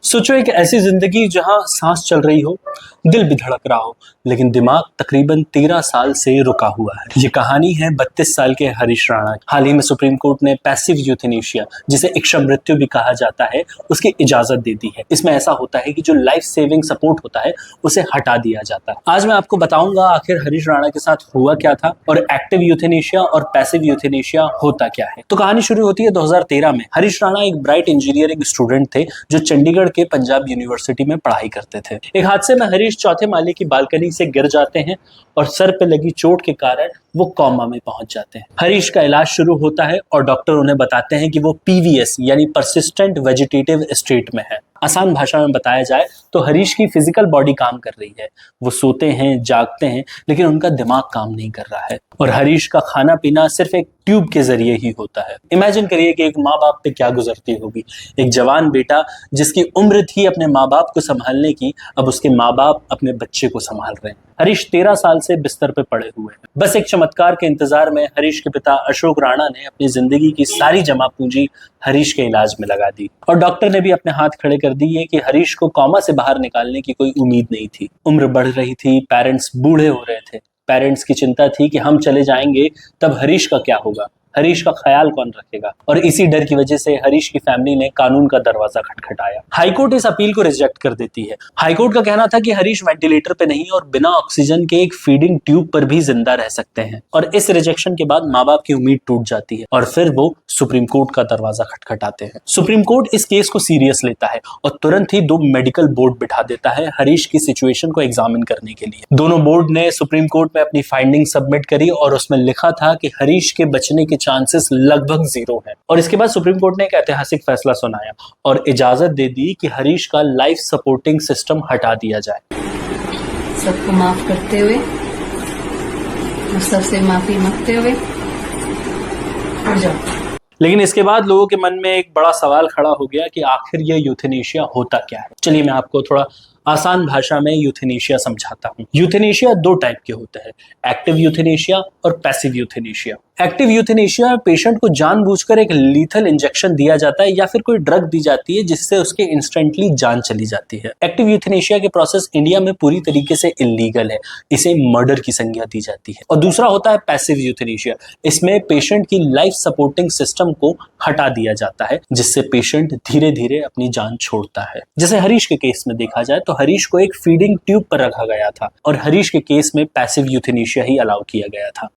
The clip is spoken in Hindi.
सोचो एक ऐसी जिंदगी जहां सांस चल रही हो, दिल भी धड़क रहा हो, लेकिन दिमाग तकरीबन 13 साल से रुका हुआ है। ये कहानी है 32 साल के हरीश राणा की। हाल ही में सुप्रीम कोर्ट ने पैसिव यूथेनेशिया, जिसे इच्छा मृत्यु भी कहा जाता है, उसकी इजाजत दे दी है। इसमें ऐसा होता है कि जो लाइफ सेविंग सपोर्ट होता है उसे हटा दिया जाता है। आज मैं आपको बताऊंगा आखिर हरीश राणा के साथ हुआ क्या था और एक्टिव यूथेनेशिया और पैसिव यूथेनेशिया होता क्या है। तो कहानी शुरू होती है 2013 में। हरीश राणा एक ब्राइट इंजीनियरिंग स्टूडेंट थे जो चंडीगढ़ के पंजाब यूनिवर्सिटी में पढ़ाई करते थे। एक हादसे में हरीश चौथे माले की बालकनी से गिर जाते हैं और सर पे लगी चोट के कारण वो कोमा में पहुंच जाते हैं। हरीश का इलाज शुरू होता है और डॉक्टर उन्हें बताते हैं कि वो पीवीएस यानी परसिस्टेंट वेजिटेटिव स्टेट में है। आसान भाषा में बताया जाए तो हरीश की फिजिकल बॉडी काम कर रही है, वो सोते हैं, जागते हैं, लेकिन उनका दिमाग काम नहीं कर रहा है। और हरीश का खाना पीना सिर्फ एक ट्यूब के जरिए ही होता है। इमेजिन करिए कि एक माँ बाप पे क्या गुजरती होगी। एक जवान बेटा जिसकी उम्र थी अपने माँ बाप को संभालने की, अब उसके माँ बाप अपने बच्चे को संभाल रहे हैं। हरीश 13 साल से बिस्तर पे पड़े हुए हैं। बस एक चमत्कार के इंतजार में हरीश के पिता अशोक राणा ने अपनी जिंदगी की सारी जमा पूंजी हरीश के इलाज में लगा दी और डॉक्टर ने भी अपने हाथ खड़े कर दिए कि हरीश को कोमा से बाहर निकालने की कोई उम्मीद नहीं थी। उम्र बढ़ रही थी, पेरेंट्स बूढ़े हो रहे थे। पेरेंट्स की चिंता थी कि हम चले जाएंगे तब हरीश का क्या होगा, हरीश का ख्याल कौन रखेगा। और इसी डर की वजह से हरीश की फैमिली ने कानून का दरवाजा खटखटाया। हाईकोर्ट इस अपील को रिजेक्ट कर देती है। हाईकोर्ट का कहना था कि हरीश वेंटिलेटर पे नहीं और बिना ऑक्सीजन के एक फीडिंग ट्यूब पर भी जिंदा रह सकते हैं। और इस रिजेक्शन के बाद माँ बाप की उम्मीद टूट जाती है और फिर वो सुप्रीम कोर्ट का दरवाजा खटखटाते हैं। सुप्रीम कोर्ट इस केस को सीरियस लेता है और तुरंत ही 2 मेडिकल बोर्ड बिठा देता है हरीश की सिचुएशन को एग्जामिन करने के लिए। दोनों बोर्ड ने सुप्रीम कोर्ट में अपनी फाइंडिंग सबमिट करी और उसमें लिखा था कि हरीश के बचने के चांसेस लगभग 0 है। और इसके बाद सुप्रीम कोर्ट ने एक ऐतिहासिक फैसला सुनाया और इजाजत दे दी कि हरीश का लाइफ सपोर्टिंग सिस्टम हटा दिया जाए। सबको माफ करते हुए, सबसे माफी मांगते हुए उठ जाओ। लेकिन इसके बाद लोगों के मन में एक बड़ा सवाल खड़ा हो गया कि आखिर ये यूथेनेशिया होता क्या है। चलिए मैं आपको थोड़ा आसान भाषा में यूथेनेशिया समझाता हूँ। यूथेनेशिया 2 टाइप के होते हैं, एक्टिव यूथेनेशिया और passive euthanasia. Active euthanasia patient को जानबूझकर एक लीथल इंजेक्शन दिया जाता है या फिर कोई ड्रग दी जाती है जिससे उसके इंस्टेंटली जान चली जाती है। एक्टिव यूथेनेशिया के प्रोसेस इंडिया में पूरी तरीके से इलीगल है, इसे मर्डर की संज्ञा दी जाती है। और दूसरा होता है पैसिव यूथेनेशिया। इसमें पेशेंट की लाइफ सपोर्टिंग सिस्टम को हटा दिया जाता है जिससे पेशेंट धीरे धीरे अपनी जान छोड़ता है। जैसे हरीश के केस में देखा जाए तो हरीश को एक फीडिंग ट्यूब पर रखा गया था और हरीश के केस में पैसिव यूथेनेशिया ही अलाउ किया गया था।